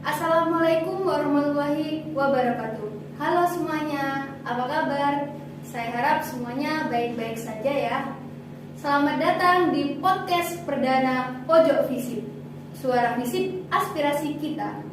Assalamualaikum warahmatullahi wabarakatuh. Halo semuanya, apa kabar? Saya harap semuanya baik-baik saja ya. Selamat datang di podcast perdana Pojok Visip. Suara Visip, aspirasi kita.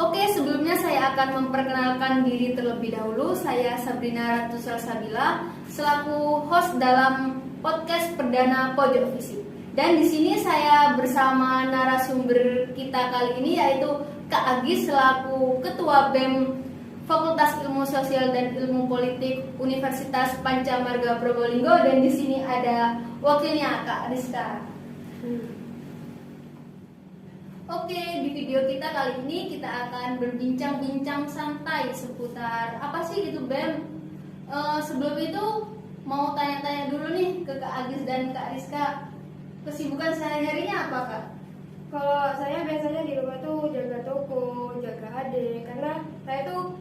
Oke, sebelumnya saya akan memperkenalkan diri terlebih dahulu. Saya Sabrina Ratu Salsabila selaku host dalam podcast perdana Pojok Visip. Dan di sini saya bersama narasumber kita kali ini yaitu Kak Agis selaku Ketua BEM Fakultas Ilmu Sosial dan Ilmu Politik Universitas Pancamarga Probolinggo, dan di sini ada wakilnya Kak Rizka. Oke, di video kita kali ini kita akan berbincang-bincang santai seputar apa sih itu BEM. Sebelum itu mau tanya-tanya dulu nih ke Kak Agis dan Kak Rizka, kesibukan sehari-harinya apa Kak? Kalau saya biasanya di rumah tuh jaga toko, jaga adik, karena saya tuh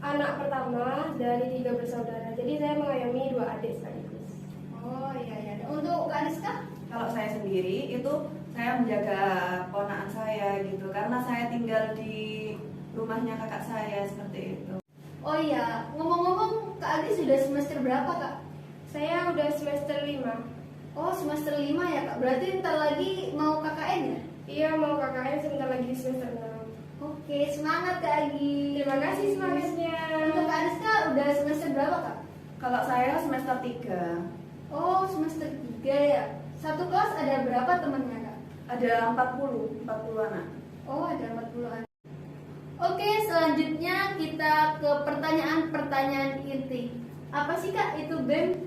anak pertama dari 3 bersaudara, jadi saya mengayomi 2 adik sekaligus. Oh iya. Untuk Kak Rizka? Kalau saya sendiri itu saya menjaga ponakan saya gitu, karena saya tinggal di rumahnya kakak saya seperti itu. Oh iya, ngomong-ngomong Kak Agis sudah semester berapa Kak? Saya udah semester 5. Oh semester 5 ya Kak, berarti ntar lagi mau KKN ya? Iya, mau KKN sebentar lagi semester 6. Oke, semangat Kak Agis. Terima kasih semangatnya. Untuk Kak Rizka udah semester berapa Kak? Kalau saya semester 3, Oh semester 3 ya. Satu kelas ada berapa temannya Kak? ada 40 anak. Oh ada 40-an. Oke, selanjutnya kita ke pertanyaan-pertanyaan inti. Apa sih Kak itu BEM?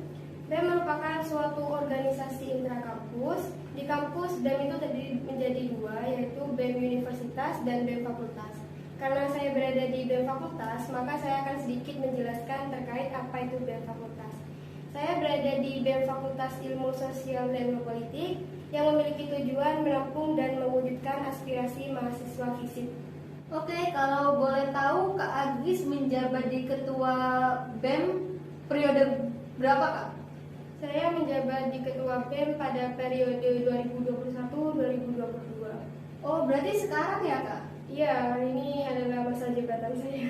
BEM merupakan suatu organisasi intrakampus. Di kampus BEM itu terdiri menjadi 2, yaitu BEM Universitas dan BEM Fakultas. Karena saya berada di BEM Fakultas, maka saya akan sedikit menjelaskan terkait apa itu BEM Fakultas. Saya berada di BEM Fakultas Ilmu Sosial dan Ilmu Politik yang memiliki tujuan menampung dan mewujudkan aspirasi mahasiswa FISIP. Oke, kalau boleh tahu Kak Agis menjabat di ketua BEM periode berapa Kak? Saya menjabat di ketua BEM pada periode 2021-2022. Oh berarti sekarang ya Kak? Iya, ini adalah masa jabatan saya.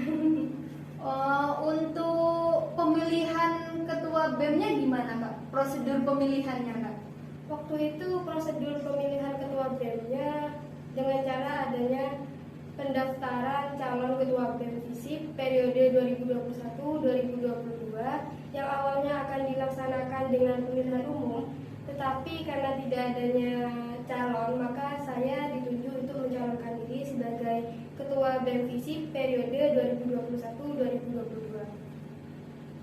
Untuk pemilihan ketua BEM-nya gimana Kak? Prosedur pemilihannya Kak? Waktu itu prosedur pemilihan ketua BEM-nya dengan cara adanya pendaftaran calon ketua BEM FISIP periode 2021-2022 yang awalnya akan dilaksanakan dengan pemilihan umum, tetapi karena tidak adanya calon, maka saya ditunjuk untuk mencalonkan diri sebagai ketua BEM FISIP periode 2021-2022.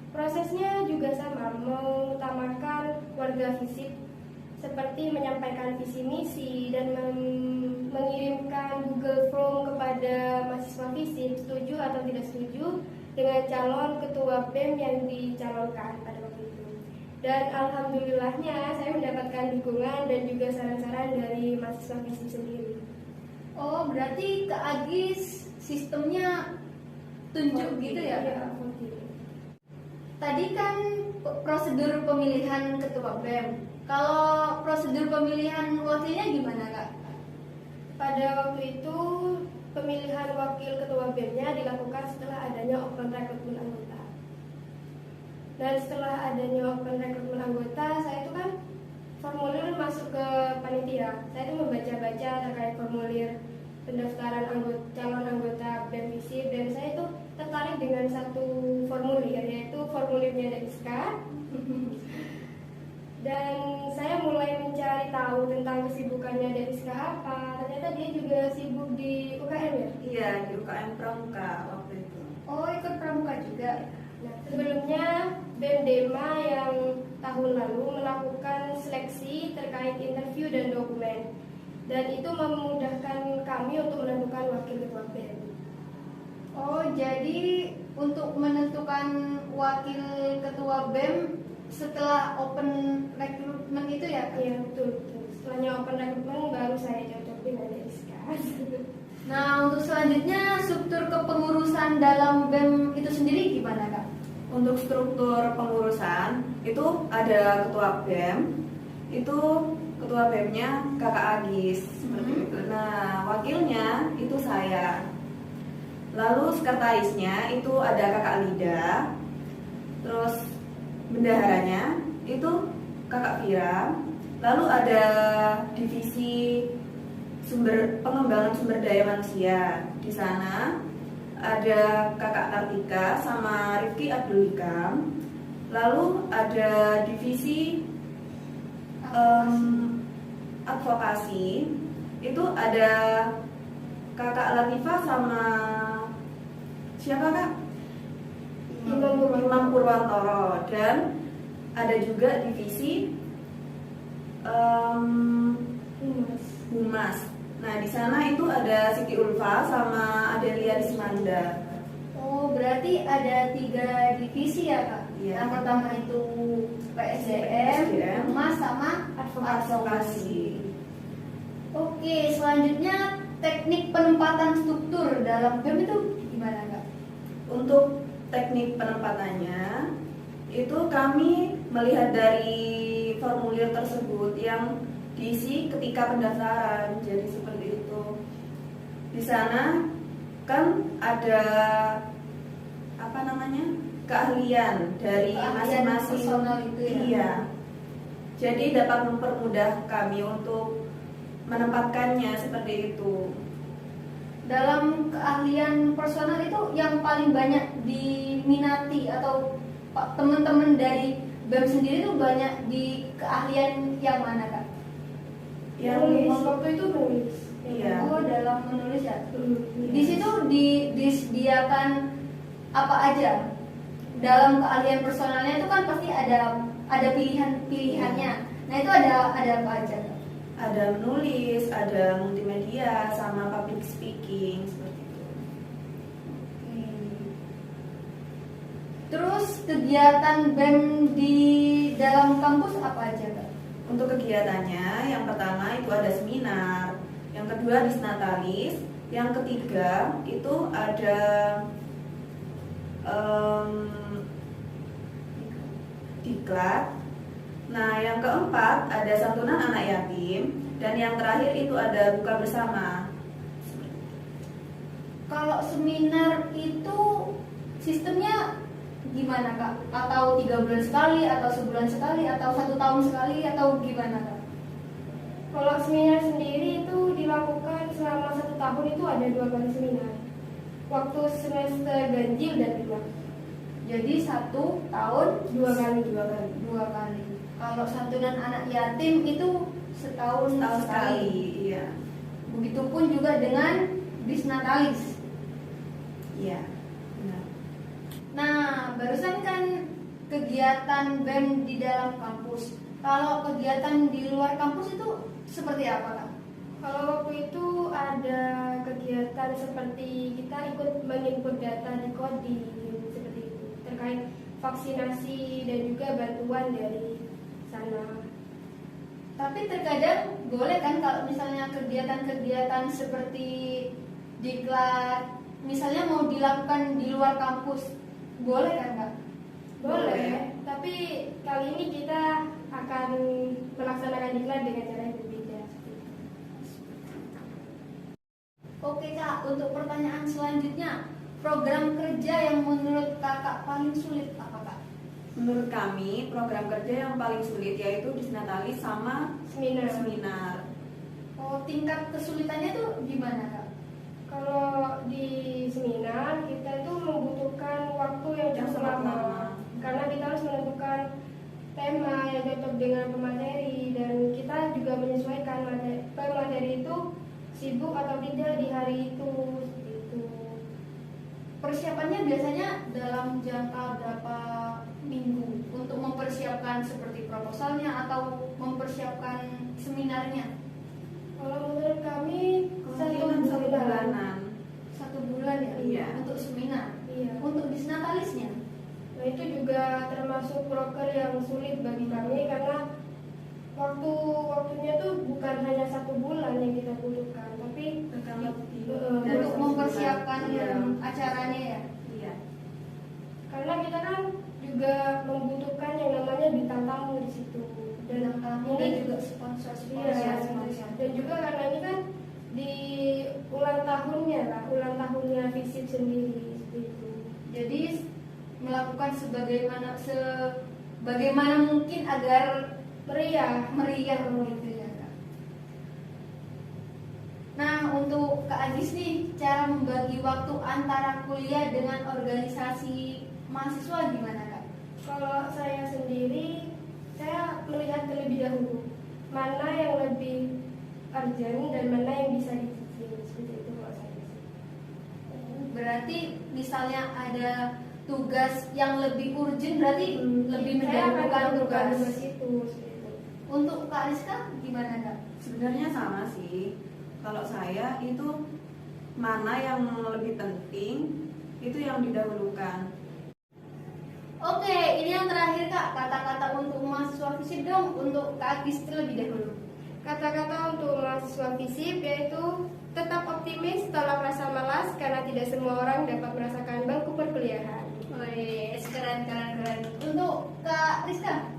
Prosesnya juga sama, mengutamakan warga FISIP seperti menyampaikan visi misi dan mengirimkan Google Form kepada mahasiswa FISIP setuju atau tidak setuju dengan calon ketua BEM yang dicalonkan pada waktu itu. Dan alhamdulillahnya saya mendapatkan dukungan dan juga saran-saran dari mahasiswa FISIP sendiri. Oh berarti Kak Agis sistemnya tunjuk gitu ya Kak? Tadi kan prosedur pemilihan ketua BEM. Kalau prosedur pemilihan wakilnya gimana Kak? Pada waktu itu pemilihan wakil ketua BEM-nya dilakukan setelah adanya open rekrutmen anggota. Dan setelah adanya open rekrutmen anggota, saya itu kan formulir masuk ke panitia. Saya itu membaca-baca terkait formulir pendaftaran calon anggota BEM FISIP, dan saya itu tertarik dengan satu formulir, yaitu formulirnya dari SKA. Dan saya mulai mencari tahu tentang kesibukannya dari SKA apa. Ternyata dia juga sibuk di UKM ya? Iya, di UKM Pramuka waktu itu. Oh ikut pramuka juga. Nah, sebelumnya BEM Dema yang tahun lalu melakukan seleksi terkait interview dan dokumen, dan itu memudahkan kami untuk menentukan wakil ketua BEM. Oh jadi untuk menentukan wakil ketua BEM setelah open recruitment itu ya Kak? Iya, betul. setelahnya open recruitment baru saya cocokin nanti discuss. Nah, untuk selanjutnya struktur kepengurusan dalam BEM itu sendiri gimana Kak? Untuk struktur pengurusan itu ada ketua BEM, itu ketua BEM-nya Kakak Agis seperti itu. Nah, wakilnya itu saya. Lalu sekretarisnya itu ada Kakak Lida. Terus bendaharanya itu Kakak Vira. Lalu ada divisi pengembangan sumber daya manusia. Di sana ada Kakak Kartika sama Rifki Abdul Hikam. Lalu ada divisi advokasi, itu ada Kakak Latifah sama siapa Kak? Imam Purwantoro. Dan ada juga divisi Humas. Nah, di sana itu ada Siti Ulfa sama Adelia Rismanda. Oh, berarti ada 3 divisi ya Kak? Iya. Yang pertama itu PSDM, Humas sama advokasi. Oke, selanjutnya teknik penempatan struktur dalam BEM itu gimana Kak? Untuk teknik penempatannya itu kami melihat dari formulir tersebut yang diisi ketika pendaftaran. Jadi seperti itu. Di sana kan ada keahlian dari masing-masing personal itu ya. Iya. Jadi dapat mempermudah kami untuk menempatkannya seperti itu. Dalam keahlian personal itu yang paling banyak diminati atau teman-teman dari BEM sendiri itu banyak di keahlian yang mana Kak? Yang waktu itu nulis. Iya. Oh, dalam menulis ya. Di situ disediakan apa aja? Dalam keahlian personalnya itu kan pasti ada pilihannya. Nah, itu ada apa aja Kak? Ada menulis, ada multimedia, sama public speaking seperti itu. Terus kegiatan BEM di dalam kampus apa aja Kak? Untuk kegiatannya, yang pertama itu ada seminar, yang kedua disnatalis, yang ketiga itu ada diklat. Nah, yang keempat ada santunan anak yatim, dan yang terakhir itu ada buka bersama. Kalau seminar itu sistemnya gimana Kak? Atau 3 bulan sekali, atau sebulan sekali, atau 1 tahun sekali, atau gimana Kak? Kalau seminar sendiri itu dilakukan selama 1 tahun, itu ada 2 kali seminar. Waktu semester ganjil dan genap. Jadi 1 tahun 2 kali. 2 kali. Kalau santunan anak yatim itu setahun sekali. Iya. Begitupun juga dengan disnatalis. Iya. Benar. Nah, barusan kan kegiatan BEM di dalam kampus. Kalau kegiatan di luar kampus itu seperti apa Kak? Kalau waktu itu ada kegiatan seperti kita ikut menginput data di Kodim seperti itu, terkait vaksinasi dan juga bantuan dari sana. Tapi terkadang boleh kan kalau misalnya kegiatan-kegiatan seperti diklat, misalnya mau dilakukan di luar kampus, boleh kan Kak? Boleh, tapi kali ini kita akan melaksanakan diklat dengan cara yang berbeda. Oke Kak, untuk pertanyaan selanjutnya, program kerja yang menurut Kakak paling sulit apa Kak? Menurut kami, program kerja yang paling sulit yaitu disnatalis sama seminar. Oh, tingkat kesulitannya tuh gimana Kak? Kalau di seminar kita itu membutuhkan waktu yang cukup lama, karena kita harus menentukan tema yang cocok dengan pemateri, dan kita juga menyesuaikan pemateri itu sibuk atau tidak di hari itu. Gitu. Persiapannya biasanya dalam jangka berapa minggu untuk mempersiapkan seperti proposalnya atau mempersiapkan seminarnya? Kalau menurut kami Kemungkinan 1 bulanan. 1 bulan ya? Iya. Untuk seminar. Iya. Untuk disnatalisnya? Nah, itu juga termasuk proker yang sulit bagi kami, karena waktunya tuh bukan bulan yang kita butuhkan, tapi Bahkan lebih. Untuk mempersiapkan Iya. acaranya ya. Iya. karena kita kan juga membutuhkan yang namanya bintang tamu di situ. Dan tamu dan juga sponsor Iya, sponsor. dan juga karena ini kan di ulang tahunnya FISIP sendiri seperti itu. Jadi melakukan sebagaimana mungkin agar Meriah. gitu ya Kak. Nah untuk Kak Agis nih, cara membagi waktu antara kuliah dengan organisasi mahasiswa gimana Kak? Kalau saya sendiri, saya melihat terlebih dahulu mana yang lebih urgent dan mana yang bisa dicicil, seperti itu kalau saya sih. Berarti misalnya ada tugas yang lebih urgent berarti lebih Saya akan mendahulukan melakukan tugas. tugas itu, seperti itu. Untuk Kak Rizka gimana Kak? Sebenarnya sama sih. Kalau saya itu mana yang lebih penting itu yang didahulukan. Oke, ini yang terakhir Kak, kata-kata untuk mahasiswa FISIP dong, untuk Kak Agis terlebih dahulu. Kata-kata untuk mahasiswa FISIP yaitu tetap optimis, tolak rasa malas karena tidak semua orang dapat merasakan bangku perkuliahan. Wih, keren. Untuk Kak Rizka?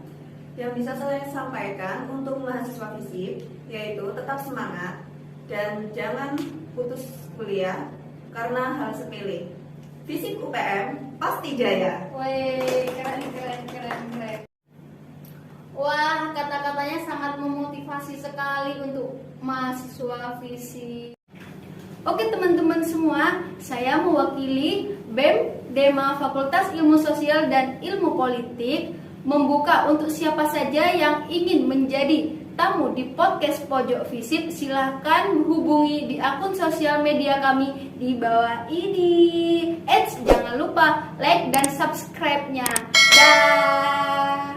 Yang bisa saya sampaikan untuk mahasiswa FISIP yaitu tetap semangat dan jangan putus kuliah karena hal sepele. FISIP UPM pasti jaya. Wih, keren. Wah, kata-katanya sangat memotivasi sekali untuk mahasiswa FISIP. Oke teman-teman semua, saya mewakili BEM Dema Fakultas Ilmu Sosial dan Ilmu Politik membuka untuk siapa saja yang ingin menjadi tamu di podcast Pojok FISIP. Silahkan hubungi di akun sosial media kami di bawah ini. Jangan lupa like dan subscribe-nya. Dah.